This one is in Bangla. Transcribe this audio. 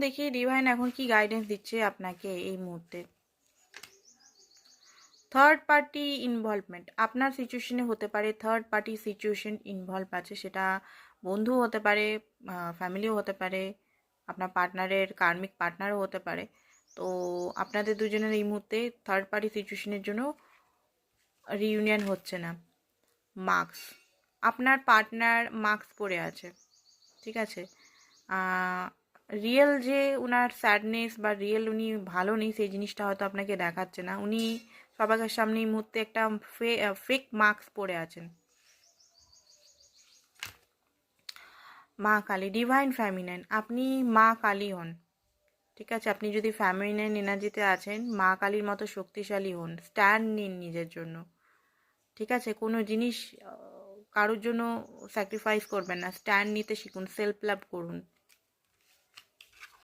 দেখি ডিভাইন এখন কি গাইডেন্স দিচ্ছে আপনাকে এই মুহূর্তে। থার্ড পার্টি ইনভলভমেন্ট আপনার সিচুয়েশনে হতে পারে, থার্ড পার্টি সিচুয়েশন ইনভলভ আছে, সেটা বন্ধু হতে পারে, ফ্যামিলিও হতে পারে, আপনার পার্টনারের কার্মিক পার্টনারও হতে পারে। তো আপনাদের দুজনের এই মুহূর্তে থার্ড পার্টি সিচুয়েশনের জন্য রিইউনিয়ন হচ্ছে না। মার্কস, আপনার পার্টনার মার্কস পড়ে আছে, ঠিক আছে। রিয়েল যে উনার স্যাডনেস বা রিয়েল উনি ভালো নেই সেই জিনিসটা হয়তো আপনাকে দেখাচ্ছে না। উনি সবার সামনে এই মুহূর্তে একটা ফেক মার্কস পরে আছেন। মা কালী, ডিভাইন ফ্যামিনাইন, আপনি মা কালী হন, ঠিক আছে। আপনি যদি ফ্যামিনাইন এনার্জিতে আছেন, মা কালীর মতো শক্তিশালী হন, স্ট্যান্ড নিন নিজের জন্য, ঠিক আছে। কোনো জিনিস কারোর জন্য স্যাক্রিফাইস করবেন না, স্ট্যান্ড নিতে শিখুন, সেলফ লাভ করুন।